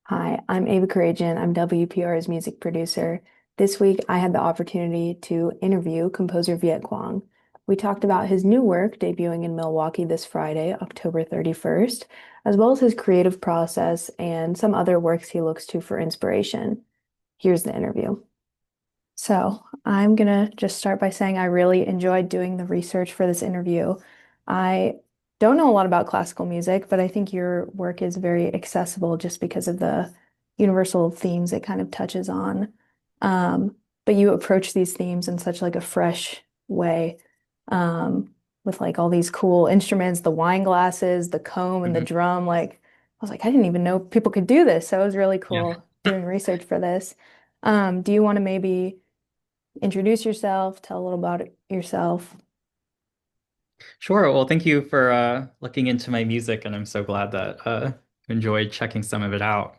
Hi, I'm Ava Kuredjian. I'm WPR's music producer. This week, I had the opportunity to interview composer Viet Cuong. We talked about his new work debuting in Milwaukee this Friday, October 31st, as well as his creative process and some other works he looks to for inspiration. Here's the interview. So, I'm gonna just start by saying I really enjoyed doing the research for this interview. I don't know a lot about classical music, but I think your work is very accessible just because of the universal themes it kind of touches on. Um, but you approach these themes in such like a fresh way, with like all these cool instruments, the wine glasses, the comb, and the Mhm. drum. Like, I was like, I didn't even know people could do this. So it was really Yeah, cool doing research for this. Do you want to maybe introduce yourself, tell a little about yourself? sure. Well, thank you for looking into my music, and I'm so glad that you enjoyed checking some of it out.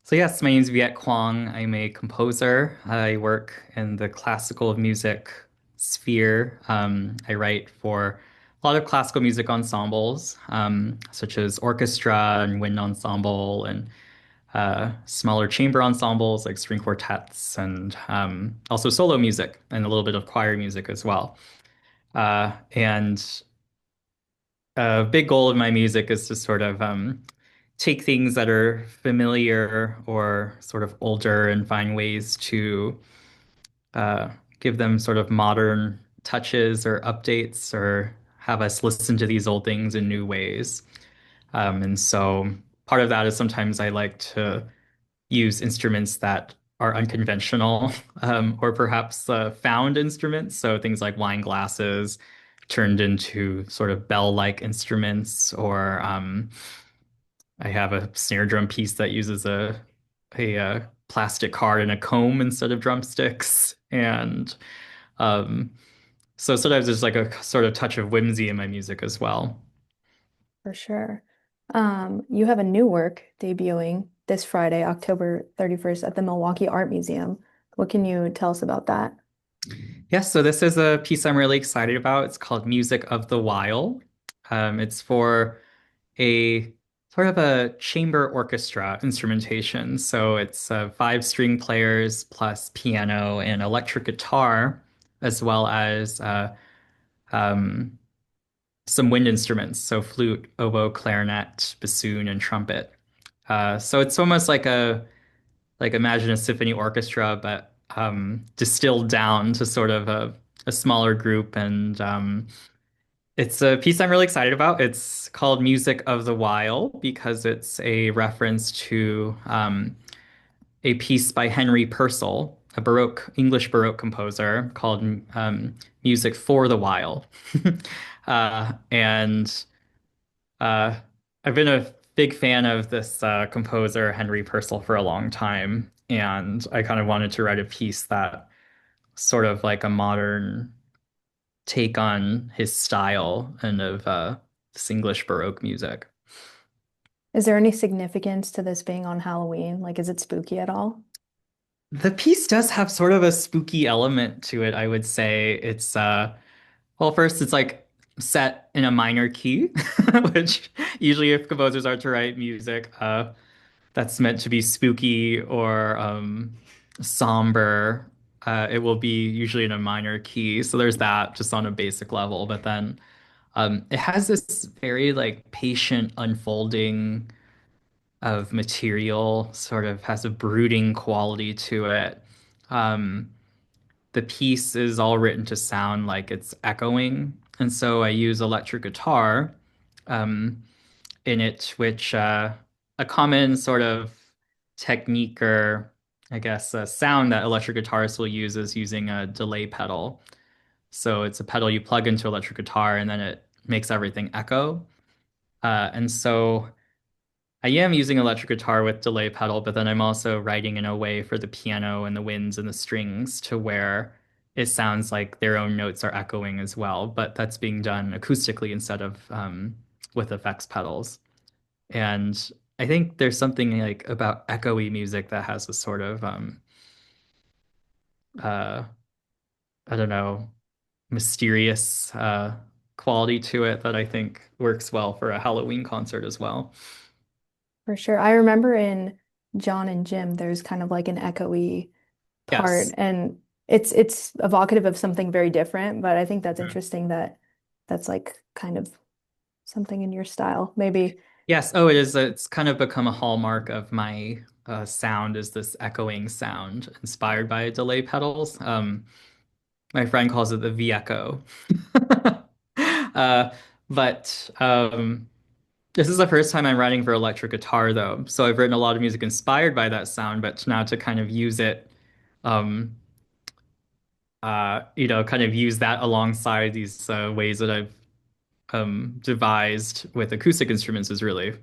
So yes, my name is Viet Cuong. I'm a composer. I work in the classical music sphere. I write for a lot of classical music ensembles, such as orchestra and wind ensemble, and smaller chamber ensembles like string quartets, and also solo music and a little bit of choir music as well. And a big goal of my music is to sort of take things that are familiar or sort of older and find ways to uh, give them sort of modern touches or updates or have us listen to these old things in new ways. And so part of that is sometimes I like to use instruments that are unconventional, or perhaps found instruments. So things like wine glasses turned into sort of bell-like instruments, or I have a snare drum piece that uses a plastic card and a comb instead of drumsticks, and um, so sometimes there's like a sort of touch of whimsy in my music as well. For sure. You have a new work debuting this Friday, October 31st at the Milwaukee Art Museum. What can you tell us about that? Yes, so this is a piece I'm really excited about. It's called Music of the Wild. It's for a sort of a chamber orchestra instrumentation. So it's five string players plus piano and electric guitar, as well as um, some wind instruments. So flute, oboe, clarinet, bassoon, and trumpet. So it's almost like imagine a symphony orchestra, but distilled down to sort of a smaller group. And it's a piece I'm really excited about. It's called Music of the Wild because it's a reference to a piece by Henry Purcell, a English Baroque composer, called Music for the Wild. And uh, I've been a big fan of this composer, Henry Purcell, for a long time. And I kind of wanted to write a piece that sort of like a modern take on his style and of this English Baroque music. Is there any significance to this being on Halloween? Like, is it spooky at all? The piece does have sort of a spooky element to it, I would say. It's well, first it's like set in a minor key, which usually if composers are to write music, that's meant to be spooky or somber, it will be usually in a minor key. So there's that just on a basic level, but then it has this very like patient unfolding of material, sort of has a brooding quality to it. Um, the piece is all written to sound like it's echoing, and so I use electric guitar um, in it, which a common sort of technique or I guess a sound that electric guitarists will use is using a delay pedal. So it's a pedal you plug into electric guitar and then it makes everything echo. And so I am using electric guitar with delay pedal, but then I'm also writing in a way for the piano and the winds and the strings to where it sounds like their own notes are echoing as well, but that's being done acoustically instead of with effects pedals. And I think there's something like about echoey music that has a sort of uh I don't know, mysterious quality to it that I think works well for a Halloween concert as well. For sure. I remember in John and Jim, there's kind of like an echoey part, Yes. and it's evocative of something very different, but I think that's Mhm. interesting that that's like kind of something in your style. Maybe. Yes. Oh, it is. It's kind of become a hallmark of my sound is this echoing sound inspired by delay pedals. My friend calls it the V-echo. Uh, but this is the first time I'm writing for electric guitar, though. So I've written a lot of music inspired by that sound, but now to kind of use it, um, kind of use that alongside these ways that I've devised with acoustic instruments is really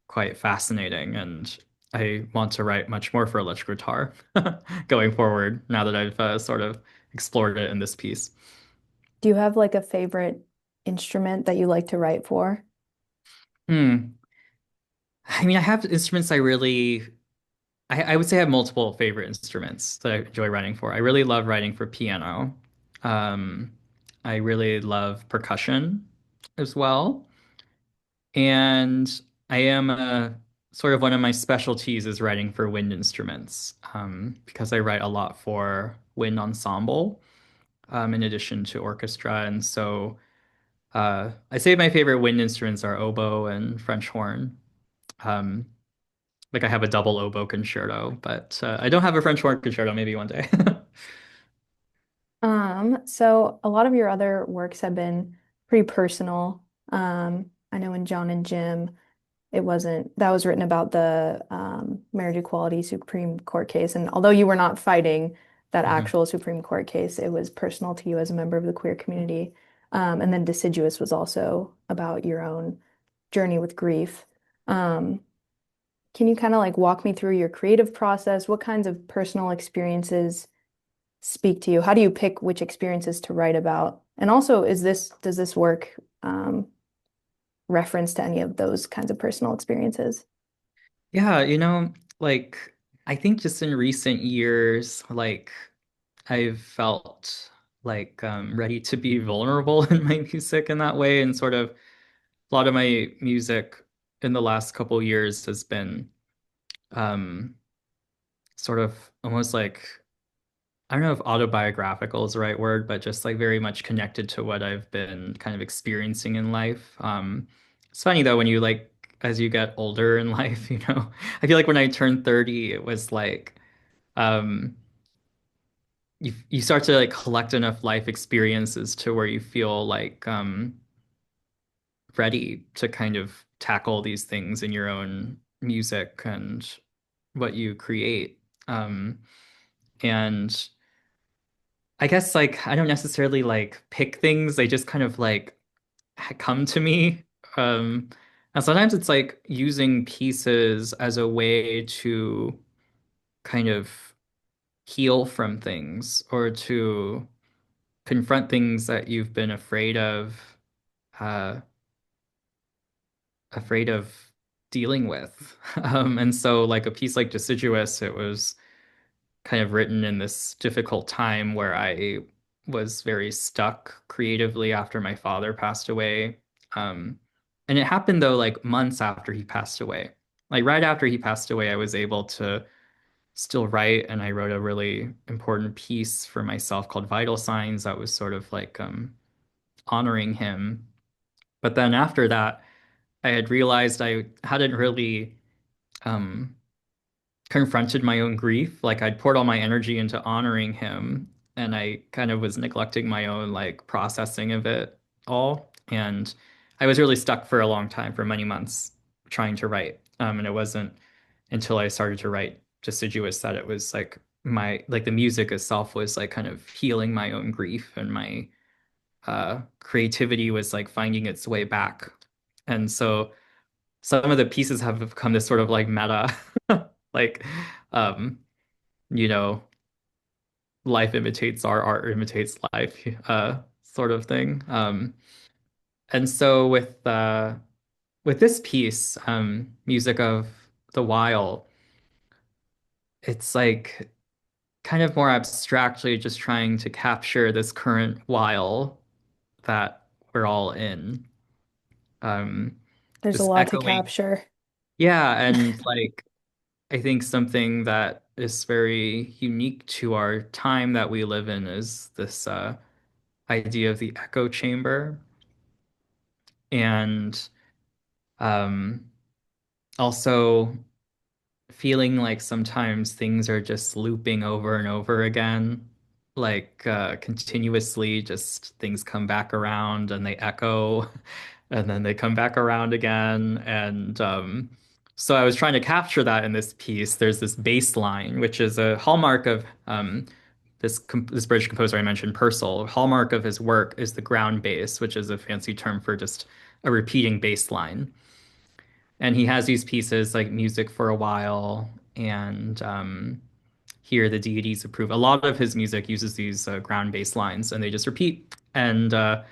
quite fascinating. And I want to write much more for electric guitar going forward now that I've sort of explored it in this piece. Do you have like a favorite instrument that you like to write for? Hmm. I mean, I have instruments I would say I have multiple favorite instruments that I enjoy writing for. I really love writing for piano. Um, I really love percussion as well. And I am sort of one of my specialties is writing for wind instruments, because I write a lot for wind ensemble, in addition to orchestra. And so I say my favorite wind instruments are oboe and French horn. Um, like I have a double oboe concerto, but I don't have a French horn concerto. Maybe one day. So a lot of your other works have been pretty personal. I know in John and Jim, it wasn't that was written about the marriage equality Supreme Court case. And although you were not fighting that Mhm. actual Supreme Court case, it was personal to you as a member of the queer community. And then Deciduous was also about your own journey with grief. Um, can you kind of like walk me through your creative process? What kinds of personal experiences speak to you? How do you pick which experiences to write about? And also, does this work reference to any of those kinds of personal experiences? Yeah, like I think just in recent years, like I've felt like ready to be vulnerable in my music in that way, and sort of a lot of my music in the last couple years has been um, sort of almost like I don't know if autobiographical is the right word, but just like very much connected to what I've been kind of experiencing in life. It's funny though, when you like, as you get older in life, I feel like when I turned 30, it was like, um, you start to like collect enough life experiences to where you feel like, ready to kind of tackle these things in your own music and what you create. And I guess like I don't necessarily like pick things. They just kind of like come to me. Um, and sometimes it's like using pieces as a way to kind of heal from things or to confront things that you've been uh, afraid of dealing with. And so like a piece like Deciduous, it was kind of written in this difficult time where I was very stuck creatively after my father passed away. And it happened though, like months after he passed away. Like right after he passed away, I was able to still write, and I wrote a really important piece for myself called Vital Signs that was sort of like honoring him. But then after that, I had realized I hadn't really um, confronted my own grief. Like I'd poured all my energy into honoring him, and I kind of was neglecting my own like processing of it all. And I was really stuck for a long time, for many months, trying to write. And it wasn't until I started to write Deciduous that it was like the music itself was like kind of healing my own grief, and my creativity was like finding its way back. And so some of the pieces have become this sort of like meta, like, um, you know, life imitates art imitates life, sort of thing. And so with this piece, Music of the Wild, it's like kind of more abstractly just trying to capture this current while that we're all in. Um, There's a just lot to echoing capture. Yeah, and like I think something that is very unique to our time that we live in is this idea of the echo chamber. And um, also feeling like sometimes things are just looping over and over again, like continuously, just things come back around and they echo, and then they come back around again. And so I was trying to capture that in this piece. There's this bass line, which is a hallmark of this British composer I mentioned, Purcell. A hallmark of his work is the ground bass, which is a fancy term for just a repeating bass line. And he has these pieces like Music for a While and Here the Deities Approve. A lot of his music uses these ground bass lines and they just repeat. And the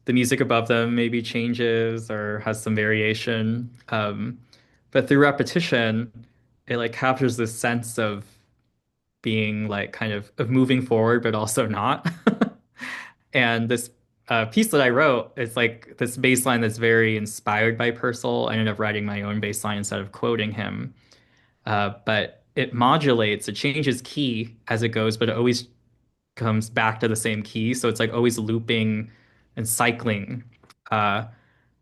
music above them maybe changes or has some variation. But through repetition, it like captures this sense of being like kind of moving forward, but also not. And this piece that I wrote is like this bass line that's very inspired by Purcell. I ended up writing my own bass line instead of quoting him. But it modulates, it changes key as it goes, but it always comes back to the same key. So it's like always looping and cycling. Uh,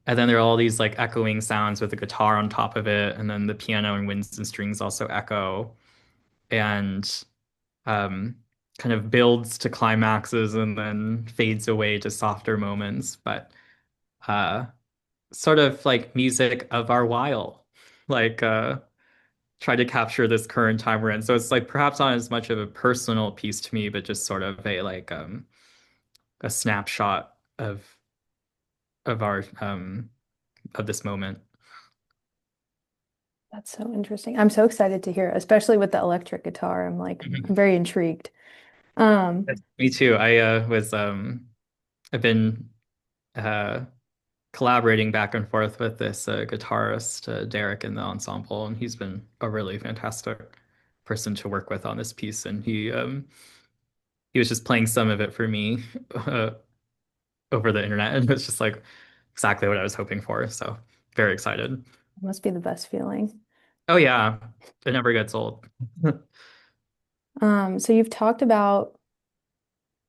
and then there are all these like echoing sounds with the guitar on top of it, and then the piano and winds and strings also echo. And um, kind of builds to climaxes and then fades away to softer moments, but uh, sort of like music of our while, like try to capture this current time we're in. So it's like perhaps not as much of a personal piece to me, but just sort of a snapshot of our of this moment. That's so interesting. I'm so excited to hear, especially with the electric guitar. I'm Mhm. very intrigued. Um, Me too. I've been uh collaborating back and forth with this guitarist, Derek, in the ensemble, and he's been a really fantastic person to work with on this piece. And he was just playing some of it for me uh, over the internet, and it's just like exactly what I was hoping for. So very excited. it must be the best feeling. Oh yeah, it never gets old. So you've talked about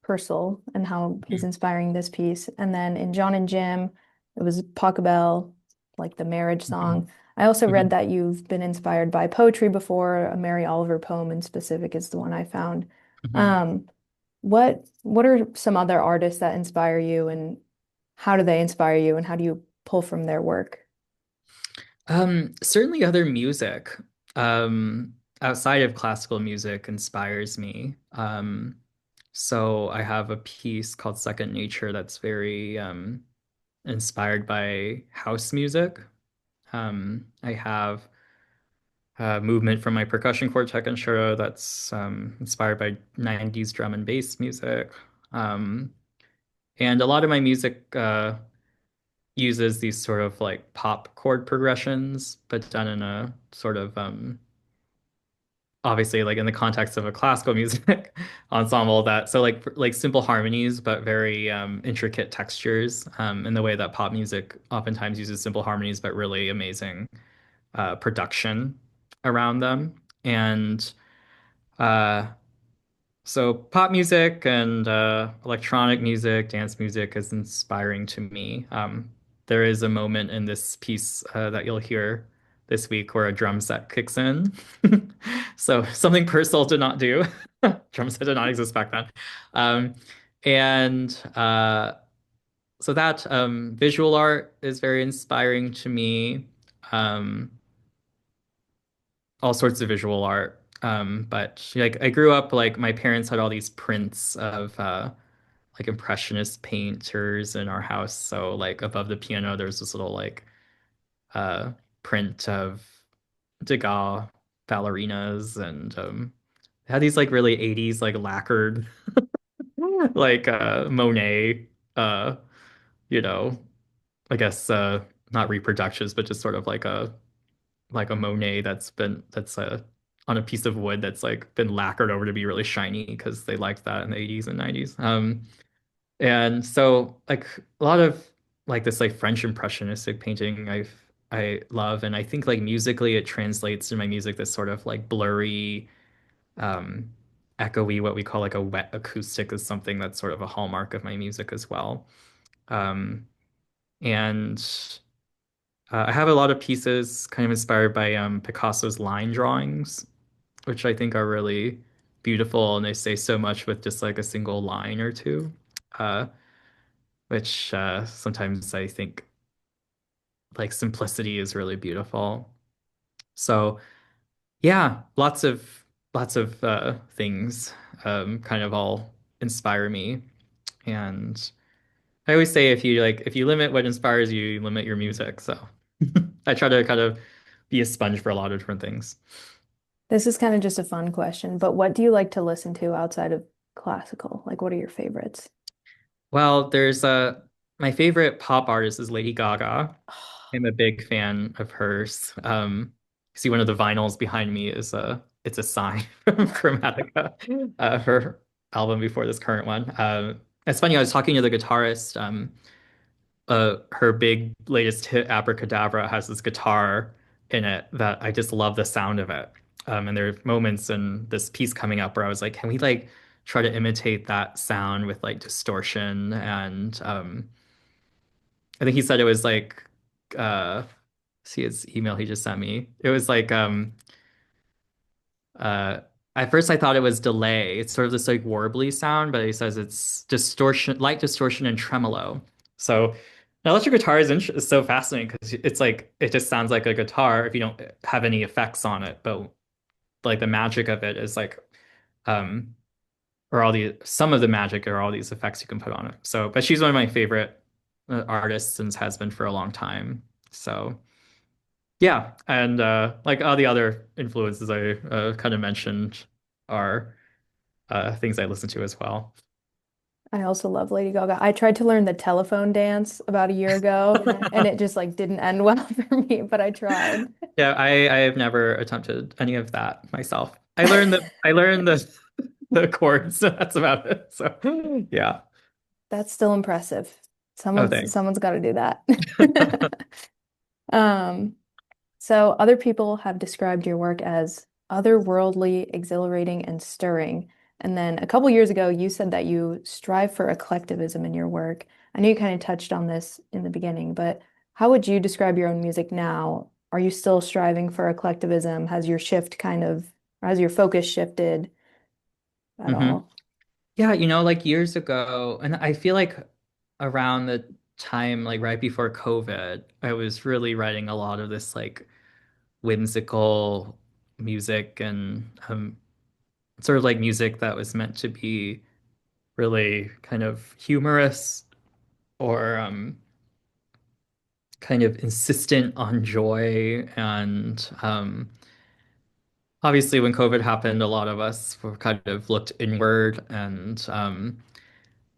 Purcell and how he's inspiring this piece. And then in John and Jim, it was Pachelbel, like the marriage song. I also read that you've been inspired by poetry before. A Mary Oliver poem in specific is the one I found. Um, what are some other artists that inspire you and how do they inspire you and how do you pull from their work? Certainly other music outside of classical music inspires me. So I have a piece called Second Nature that's very inspired by house music. I have a movement from my percussion quartet concerto that's inspired by 90s drum and bass music. Um, and a lot of my music uses these sort of like pop chord progressions, but done in a sort of obviously like in the context of a classical music ensemble that so like simple harmonies but very intricate textures in the way that pop music oftentimes uses simple harmonies but really amazing production around them. And uh, so pop music and electronic music, dance music is inspiring to me. There is a moment in this piece that you'll hear this week where a drum set kicks in. So something Purcell did not do. Drum set did not exist back then. Um, and so that visual art is very inspiring to me. Um, all sorts of visual art. But like I grew up like my parents had all these prints of like impressionist painters in our house. So like above the piano there's this little like uh print of Degas ballerinas and it had these like really 80s like lacquered like Monet uh you know I guess not reproductions but just sort of like a Monet that's on a piece of wood that's like been lacquered over to be really shiny because they liked that in the 80s and 90s. And so like a lot of like this like French impressionistic painting I've I love, and I think like musically it translates to my music this sort of like blurry, um, echoey, what we call like a wet acoustic is something that's sort of a hallmark of my music as well. Um, and I have a lot of pieces kind of inspired by Picasso's line drawings, which I think are really beautiful, and they say so much with just like a single line or two, uh, which sometimes I think like simplicity is really beautiful. So yeah, lots of things kind of all inspire me, and I always say if you limit what inspires you, you limit your music. So I try to kind of be a sponge for a lot of different things. This is kind of just a fun question, but what do you like to listen to outside of classical? Like, what are your favorites? Well, there's my favorite pop artist is Lady Gaga. I'm a big fan of hers. See one of the vinyls behind me is it's a sign from Chromatica, her album before this current one. It's funny, I was talking to the guitarist. Her big latest hit, Abracadabra, has this guitar in it that I just love the sound of it. And there are moments in this piece coming up where I was like, can we like try to imitate that sound with like distortion? And I think he said it was like uh see his email he just sent me. It was like uh at first I thought it was delay. It's sort of this like warbly sound, but he says it's distortion, light distortion and tremolo. So an electric guitar is so fascinating because it's like it just sounds like a guitar if you don't have any effects on it. But like the magic of it is like um or all the some of the magic are all these effects you can put on it. So, but she's one of my favorite artists and has been for a long time. So yeah, and like all the other influences I kind of mentioned are things I listen to as well. I also love Lady Gaga. I tried to learn the telephone dance about a year ago, and it just like didn't end well for me, but I tried. Yeah, I have never attempted any of that myself. I learned the chords. That's about it. So yeah. That's still impressive. Oh, Someone's got to do that. thanks. Um, so other people have described your work as otherworldly, exhilarating, and stirring. And then a couple years ago, you said that you strive for eclecticism in your work. I know you kind of touched on this in the beginning, but how would you describe your own music now? Are you still striving for eclecticism? Has your focus shifted at hmm all? Yeah, like years ago, and I feel like around the time, like right before COVID, I was really writing a lot of this like whimsical music and sort of like music that was meant to be really kind of humorous or kind of insistent on joy. And obviously, when COVID happened, a lot of us were kind of looked inward. And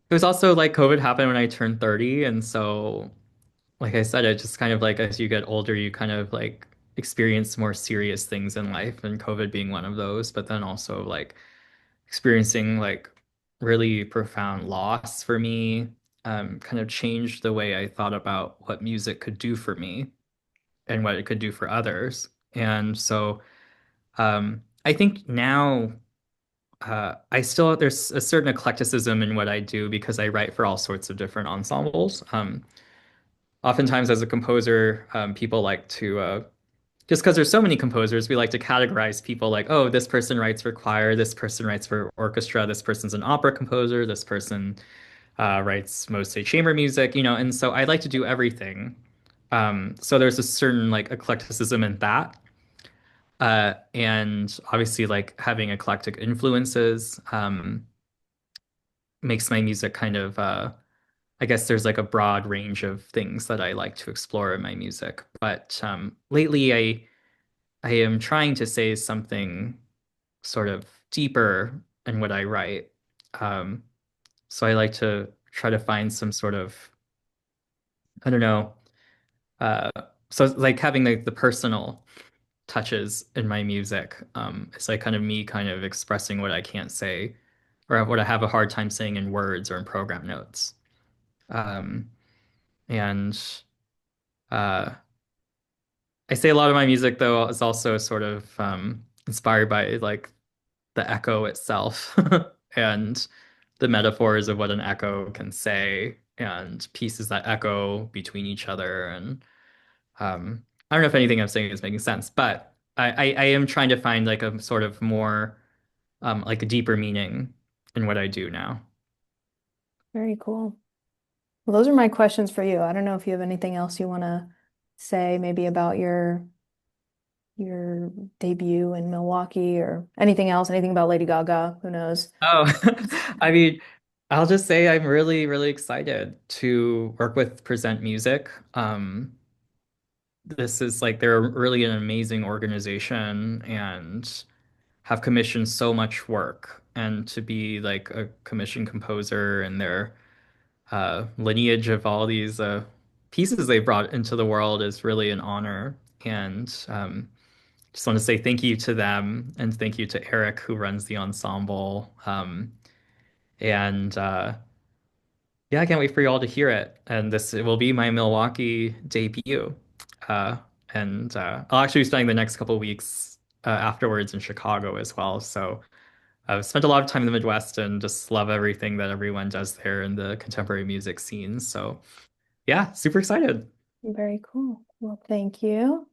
it was also like COVID happened when I turned 30. And so, like I said, it just kind of like as you get older, you kind of like experience more serious things in life, and COVID being one of those, but then also like experiencing like really profound loss for me kind of changed the way I thought about what music could do for me and what it could do for others. And so I think now I still there's a certain eclecticism in what I do because I write for all sorts of different ensembles. Oftentimes as a composer, people like to just because there's so many composers, we like to categorize people like, oh, this person writes for choir, this person writes for orchestra, this person's an opera composer, this person writes mostly chamber music, and so I like to do everything. So there's a certain like eclecticism in that. And obviously like having eclectic influences makes my music kind of I guess there's like a broad range of things that I like to explore in my music. But lately I am trying to say something sort of deeper in what I write. Um, so I like to try to find some sort of, I don't know, uh, so like having the personal touches in my music. It's like kind of me kind of expressing what I can't say or what I have a hard time saying in words or in program notes. Um, and uh, I say a lot of my music though is also sort of inspired by like the echo itself and the metaphors of what an echo can say and pieces that echo between each other. And I don't know if anything I'm saying is making sense, but I am trying to find like a sort of more like a deeper meaning in what I do now. Very cool. Well, those are my questions for you. I don't know if you have anything else you want to say, maybe about your debut in Milwaukee or anything else, anything about Lady Gaga, who knows? Oh, I mean, I'll just say I'm really, really excited to work with Present Music. This is like they're really an amazing organization and have commissioned so much work. And to be like a commissioned composer and their lineage of all these pieces they brought into the world is really an honor. And just want to say thank you to them and thank you to Eric who runs the ensemble. And yeah, I can't wait for you all to hear it. And this it will be my Milwaukee debut. Uh, and I'll actually be spending the next couple of weeks afterwards in Chicago as well. So I've spent a lot of time in the Midwest and just love everything that everyone does there in the contemporary music scene. So yeah, super excited. Very cool. Well, thank you.